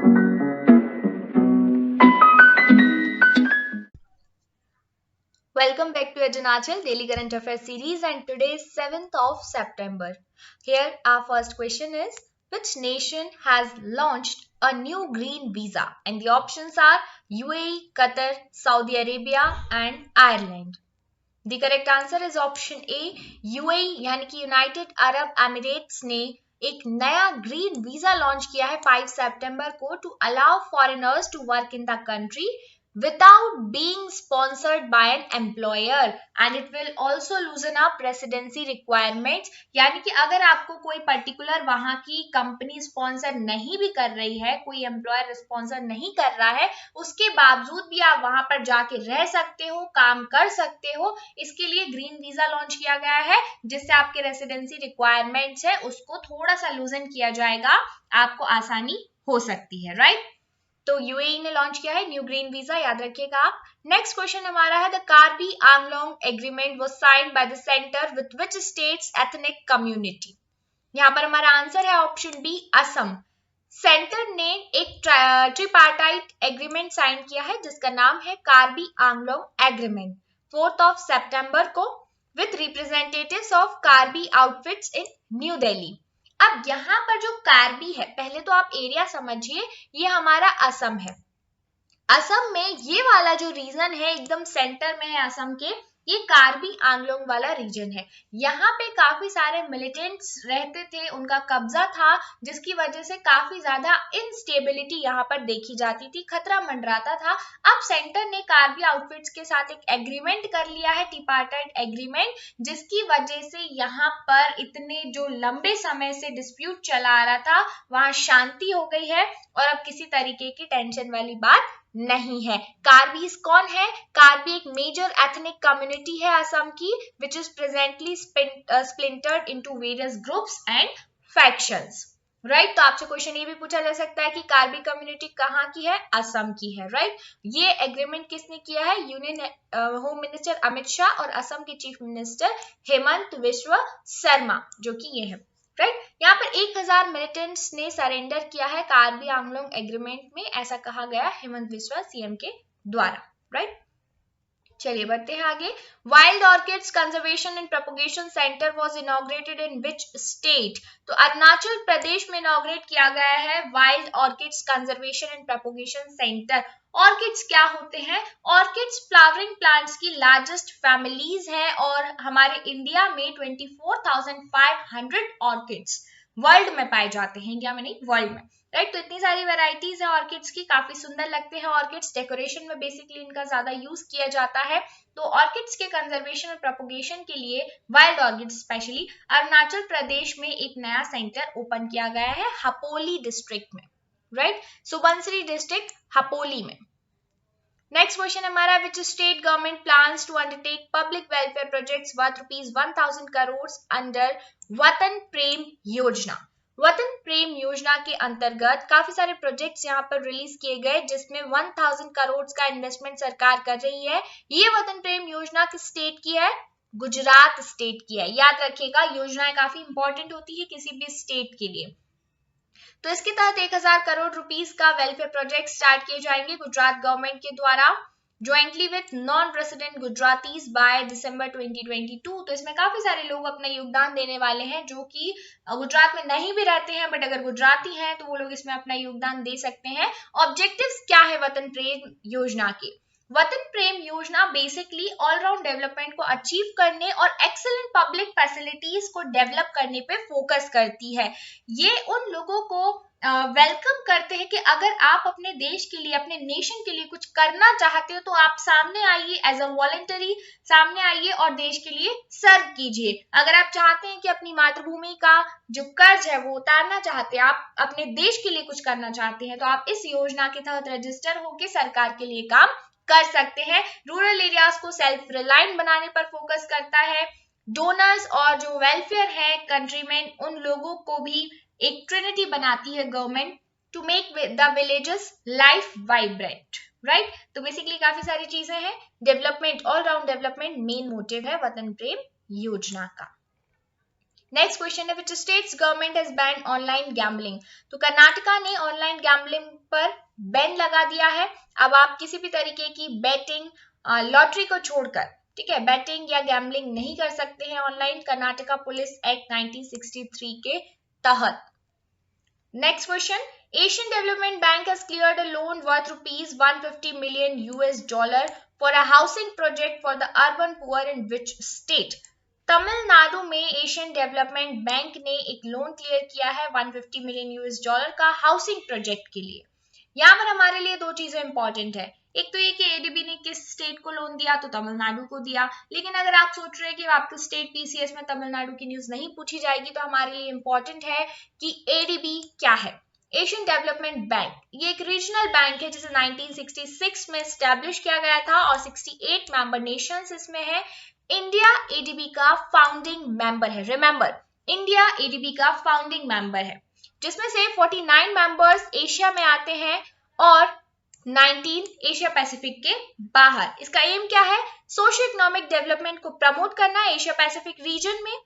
Welcome back to Ajanachal Daily Current Affairs series, and today is 7th of September. Here our first question is, which nation has launched a new green visa? And the options are UAE, Qatar, Saudi Arabia and Ireland. The correct answer is option A, UAE यानी कि United Arab Emirates ने एक नया green visa launch किया है 5 सितंबर को to allow foreigners to work in the country without being sponsored by an employer and it will also loosen up residency requirements यानी कि अगर आपको कोई पर्टिकुलर वहां की कंपनी स्पॉन्सर नहीं भी कर रही है, कोई एम्प्लॉयर स्पॉन्सर नहीं कर रहा है, उसके बावजूद भी आप वहां पर जाके रह सकते हो, काम कर सकते हो। इसके लिए ग्रीन वीजा लॉन्च किया गया है जिससे आपके रेसिडेंसी रिक्वायरमेंट्स है उसको थोड़ा सा लूजन किया जाएगा, आपको आसानी हो सकती है, राइट। तो यूएई ने लॉन्च किया है न्यू ग्रीन वीजा, याद रखिएगा आप। नेक्स्ट क्वेश्चन हमारा है, the Karbi Anglong agreement was signed by the centre with which states ethnic community. यहाँ पर हमारा आंसर है ऑप्शन बी, असम। सेंटर ने एक ट्रिपार्टाइट एग्रीमेंट साइन किया है जिसका नाम है कार्बी आंगलोंग एग्रीमेंट 4 सितंबर को with representatives of Karbi outfits in new Delhi. अब यहाँ पर जो कार्बी है, पहले तो आप एरिया समझिए, ये हमारा असम है। असम में ये वाला जो रीजन है एकदम सेंटर में है असम के, ये कार्बी आंगलोंग वाला रीजन है। यहाँ पे काफी सारे मिलिटेंट्स रहते थे, उनका कब्जा था जिसकी वजह से काफी ज्यादा इनस्टेबिलिटी यहाँ पर देखी जाती थी, खतरा मंडराता था। अब सेंटर ने कार्बी आउटफिट्स के साथ एक एग्रीमेंट कर लिया है, ट्रिपार्टाइट एग्रीमेंट, जिसकी वजह से यहाँ पर इतने जो लंबे समय से डिस्प्यूट चला आ रहा था वहां शांति हो गई है और अब किसी तरीके की टेंशन वाली बात नहीं है। कार्बीज कौन है? कार्बी एक मेजर एथनिक कम्युनिटी है असम की which is presently splintered into various groups and factions, right. तो आपसे क्वेश्चन ये भी पूछा जा सकता है कि कार्बी कम्युनिटी कहाँ की है? असम की है, राइट। ये एग्रीमेंट किसने किया है? Union home minister Amit Shah और असम के चीफ मिनिस्टर हेमंत बिस्वा शर्मा, जो कि ये है, राइट। यहाँ पर 1000 मिलिटेंट्स ने सरेंडर किया है कार्बी आंगलोंग एग्रीमेंट में, ऐसा कहा गया हेमंत बिस्वा सीएम के द्वारा, राइट। चलिए बढ़ते हैं आगे। Wild orchids conservation and propagation centre was inaugurated in which state? तो अरुणाचल प्रदेश में इनॉग्रेट किया गया है wild orchids conservation and propagation centre. Orchids क्या होते हैं? ऑर्किड्स फ्लावरिंग प्लांट्स की लार्जेस्ट फैमिलीज है और हमारे इंडिया में 24,500 ऑर्किड्स वर्ल्ड में पाए जाते हैं, इंडिया में नहीं वर्ल्ड में, राइट। तो इतनी सारी वेराइटीज है ऑर्किड्स की, काफी सुंदर लगते हैं ऑर्किड्स, डेकोरेशन में बेसिकली इनका ज्यादा यूज किया जाता है। तो ऑर्किड्स के कंजर्वेशन और प्रोपगेशन के लिए wild orchids specially Arunachal Pradesh में एक नया सेंटर ओपन किया गया है हपोली डिस्ट्रिक्ट में, राइट, सुबनसिरी डिस्ट्रिक्ट हपोली में। नेक्स्ट क्वेश्चन हमारा, which state government plans to undertake public welfare projects worth ₹1000 crore under Vatan Prem योजना? वतन प्रेम योजना के अंतर्गत काफी सारे प्रोजेक्ट्स यहाँ पर रिलीज किए गए जिसमें 1000 करोड़ का इन्वेस्टमेंट सरकार कर रही है। ये वतन प्रेम योजना किस स्टेट की है? गुजरात स्टेट की है। याद रखिएगा, योजनाएं काफी इंपॉर्टेंट होती है किसी भी स्टेट के लिए। तो इसके तहत 1000 करोड़ रुपीस का वेलफेयर प्रोजेक्ट स्टार्ट किए जाएंगे गुजरात गवर्नमेंट के द्वारा, jointly with non resident Gujaratis by December 2022। तो इसमें काफी सारे लोग अपना योगदान देने वाले हैं जो कि गुजरात में नहीं भी रहते हैं, बट अगर गुजराती हैं तो वो लोग इसमें अपना योगदान दे सकते हैं। ऑब्जेक्टिव्स क्या है वतन प्रेम योजना के? वतन प्रेम योजना बेसिकली ऑलराउंड डेवलपमेंट को अचीव करने और एक्सीलेंट पब्लिक फैसिलिटीज को डेवलप करने पे फोकस करती है। ये उन लोगों को वेलकम करते हैं कि अगर आप अपने देश के लिए, अपने नेशन के लिए कुछ करना चाहते हो तो आप सामने आइए एज अ वॉलंटरी, सामने आइए और देश के लिए सर्व कीजिए। अगर आप चाहते हैं कि अपनी मातृभूमि का जो कर्ज है वो उतारना चाहते हैं, आप अपने देश के लिए कुछ करना चाहते हैं, तो आप इस योजना के तहत रजिस्टर होकर सरकार के लिए काम कर सकते हैं। रूरल एरियाज को सेल्फ रिलायंट बनाने पर फोकस करता है। डोनर्स और जो वेलफेयर है कंट्री में, उन लोगों को भी एक ट्रिनिटी बनाती है government to make the villages life vibrant, right. तो बेसिकली काफी सारी चीजें हैं, development, all round development main motive है वतन प्रेम योजना का। नेक्स्ट क्वेश्चन है, which states government has banned online gambling? तो कर्नाटका ने ऑनलाइन गैम्बलिंग पर बैन लगा दिया है। अब आप किसी भी तरीके की बैटिंग, लॉटरी को छोड़कर, ठीक है, बैटिंग या गैम्बलिंग नहीं कर सकते हैं ऑनलाइन, कर्नाटका पुलिस एक्ट 1963 के तहत। Next question. Asian Development Bank has cleared a loan worth rupees 150 million US dollar for a housing project for the urban poor in which state? Tamil Nadu में एशियन डेवलपमेंट बैंक ने एक loan clear किया है 150 million US dollar का housing project के लिए। यहाँ पर हमारे लिए दो चीजें इंपॉर्टेंट है, एक तो ये कि एडीबी ने किस स्टेट को लोन दिया, तो तमिलनाडु को दिया। लेकिन अगर आप सोच रहे हैं कि आपके स्टेट पीसीएस में तमिलनाडु की न्यूज नहीं पूछी जाएगी, तो हमारे लिए इंपॉर्टेंट है कि एडीबी क्या है। एशियन डेवलपमेंट बैंक ये एक रीजनल बैंक है जिसे 1966 में स्टैब्लिश किया गया था और 68 मेंबर नेशंस इसमें है। इंडिया एडीबी का फाउंडिंग मेंबर है। रिमेंबर, इंडिया एडीबी का फाउंडिंग मेंबर है, जिसमें से 49 मेंबर्स एशिया में आते हैं और 19 एशिया पैसिफिक के बाहर। इसका एम क्या है? सोशल इकोनॉमिक डेवलपमेंट को प्रमोट करना एशिया पैसिफिक रीजन में।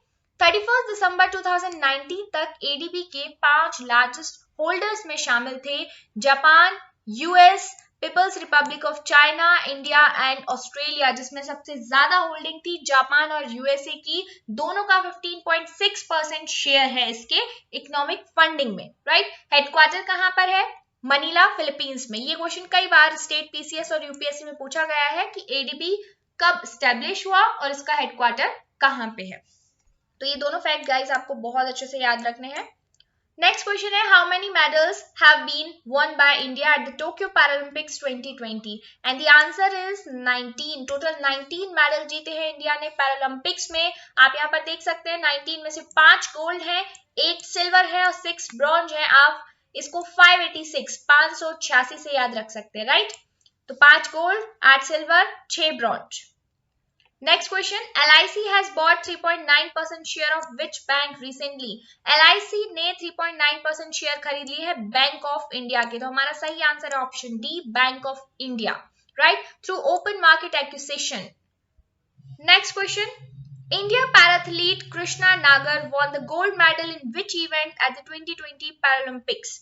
31 दिसंबर 2019 तक एडीबी के 5 लार्जेस्ट होल्डर्स में शामिल थे Japan, US, People's Republic of China, India and Australia, जिसमें सबसे ज्यादा होल्डिंग थी जापान और यूएसए की। दोनों का 15.6% शेयर है इसके इकोनॉमिक फंडिंग में, राइट। हेडक्वार्टर कहां पर है? मनीला, फिलीपींस में। ये क्वेश्चन कई बार स्टेट पीसीएस और यूपीएससी में पूछा गया है कि एडीबी कब स्टैब्लिश हुआ और इसका हेडक्वार्टर कहां पे है। तो ये दोनों फैक्ट गाइस आपको बहुत अच्छे से याद रखने हैं। नेक्स्ट क्वेश्चन है, how many medals have been won by India at the Tokyo Paralympics 2020? And the answer is 19। Total 19 medal जीते हैं इंडिया ने पैरालंपिक्स में। आप यहाँ पर देख सकते हैं 19 में से 5 गोल्ड है, 8 सिल्वर है और 6 ब्रॉन्ज है। आप इसको 586 से याद रख सकते हैं, राइट। तो 5 gold, 8 silver, 6 bronze. Next question, LIC has bought 3.9% share of which bank recently? LIC ने 3.9% शेयर खरीद ली है बैंक ऑफ इंडिया के। तो हमारा सही आंसर है option D, bank of India, right, through open market acquisition. Next question, India parathlete Krishna Nagar won the gold medal in which event at the 2020 Paralympics?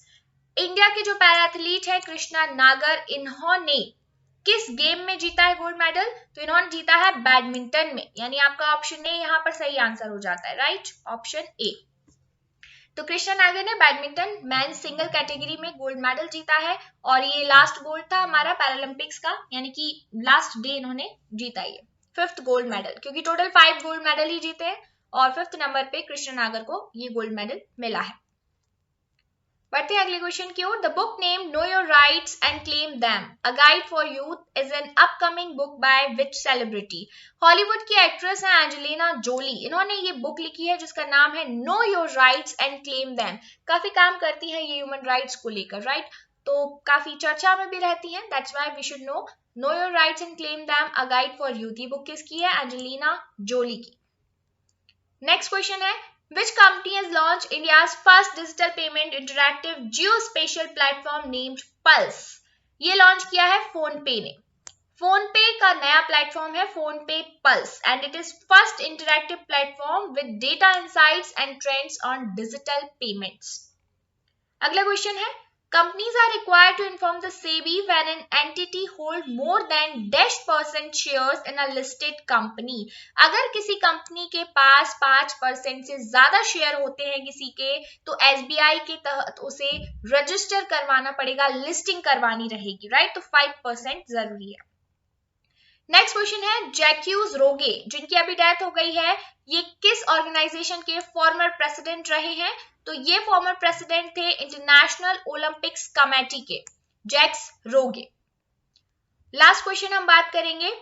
India के जो पैराथलीट है कृष्णा नागर, इन्होंने किस गेम में जीता है गोल्ड मेडल? तो इन्होंने जीता है बैडमिंटन में, यानी आपका ऑप्शन ए यहाँ पर सही आंसर हो जाता है, राइट, ऑप्शन ए। तो कृष्णा नागर ने बैडमिंटन मेंस सिंगल कैटेगरी में गोल्ड मेडल जीता है और ये लास्ट गोल्ड था हमारा पैरालंपिक्स का, यानी कि लास्ट डे इन्होंने जीता ये 5th गोल्ड मेडल, क्योंकि टोटल 5 गोल्ड मेडल ही जीते हैं और 5th नंबर पे कृष्णा नागर को ये गोल्ड मेडल मिला है। बढ़ते हैं अगले क्वेश्चन की ओर। The book name know your rights and claim them, a guide for youth is an upcoming book by which celebrity? Hollywood की एक्ट्रेस है एंजेलिना जोली, इन्होंने ये बुक लिखी है जिसका नाम है know your rights and claim them. काफी काम करती है ये ह्यूमन राइट्स को लेकर, राइट, तो काफी चर्चा में भी रहती है। That's why we should know your rights and claim them, a guide for youth. ये बुक किसकी है? एंजेलिना जोली की। नेक्स्ट क्वेश्चन है, which company has launched India's first digital payment interactive geospatial platform named Pulse? ये launch किया है phone पे ने। फोन पे का नया प्लेटफॉर्म है फोन पे pulse and it is first interactive platform with data insights and trends on digital payments. अगला क्वेश्चन है, companies are required to inform the SEBI when an entity hold more than -% shares in a listed company. अगर किसी company के पास 5% से ज्यादा share होते हैं किसी के, तो एसबीआई के तहत उसे रजिस्टर करवाना पड़ेगा, लिस्टिंग करवानी रहेगी, राइट। तो 5% जरूरी है। नेक्स्ट क्वेश्चन है, जैक्यूज रोगे जिनकी अभी डेथ हो गई है, ये किस ऑर्गेनाइजेशन के फॉर्मर प्रेसिडेंट रहे हैं? तो ये फॉर्मर प्रेसिडेंट थे इंटरनेशनल ओलंपिक्स कमेटी के, जैक्स रोगे। लास्ट क्वेश्चन हम बात करेंगे,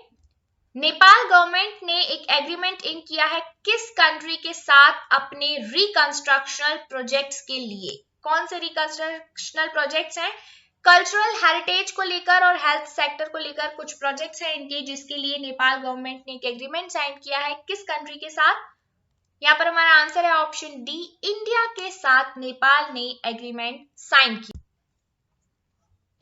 नेपाल गवर्नमेंट ने एक एग्रीमेंट इन किया है किस कंट्री के साथ अपने रिकंस्ट्रक्शनल प्रोजेक्ट्स के लिए? कौन से रिकंस्ट्रक्शनल प्रोजेक्ट्स हैं? कल्चरल हेरिटेज को लेकर और हेल्थ सेक्टर को लेकर कुछ प्रोजेक्ट्स हैं इनके, जिसके लिए नेपाल गवर्नमेंट ने एक एग्रीमेंट साइन किया है किस कंट्री के साथ? यहाँ पर हमारा आंसर है ऑप्शन डी, इंडिया के साथ नेपाल ने एग्रीमेंट साइन किया।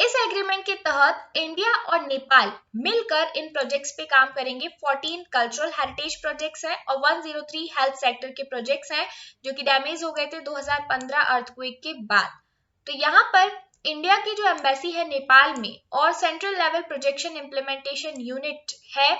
इस एग्रीमेंट के तहत इंडिया और नेपाल मिलकर इन प्रोजेक्ट्स पे काम करेंगे। 14 कल्चरल हेरिटेज प्रोजेक्ट्स हैं और 103 हेल्थ सेक्टर के प्रोजेक्ट्स हैं जो कि डैमेज हो गए थे 2015 अर्थक्वेक के बाद। तो यहाँ पर इंडिया की जो एम्बेसी है नेपाल में और central level projection implementation unit है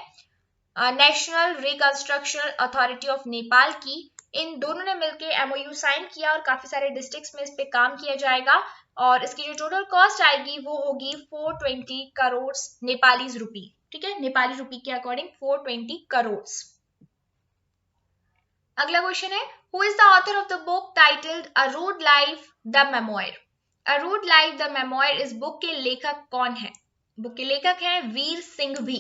national reconstruction authority of Nepal की, इन दोनों ने मिलकर एमओयू साइन किया और काफी सारे डिस्ट्रिक्ट्स में इस पे काम किया जाएगा और इसकी जो टोटल कॉस्ट आएगी वो होगी 420 करोड़ नेपाली रुपी। ठीक है, नेपाली रुपी के अकॉर्डिंग 420 करोड़। अगला क्वेश्चन है, who is the author of the book titled a rude life the memoir. A rude life the memoir इस बुक के लेखक कौन है? बुक के लेखक हैं वीर सिंघवी।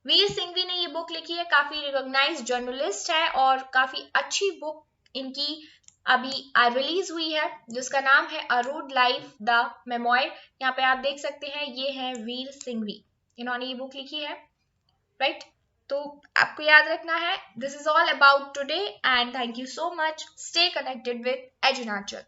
वीर सिंघवी ने ये बुक लिखी है, काफी रिकॉग्नाइज्ड जर्नलिस्ट है और काफी अच्छी बुक इनकी अभी रिलीज हुई है जिसका नाम है a rude life the memoir. यहाँ पे आप देख सकते हैं ये है वीर सिंघवी, इन्होंने ये बुक लिखी है, राइट। तो आपको याद रखना है, this is all about today and thank you so much. Stay connected with एजुनाचल।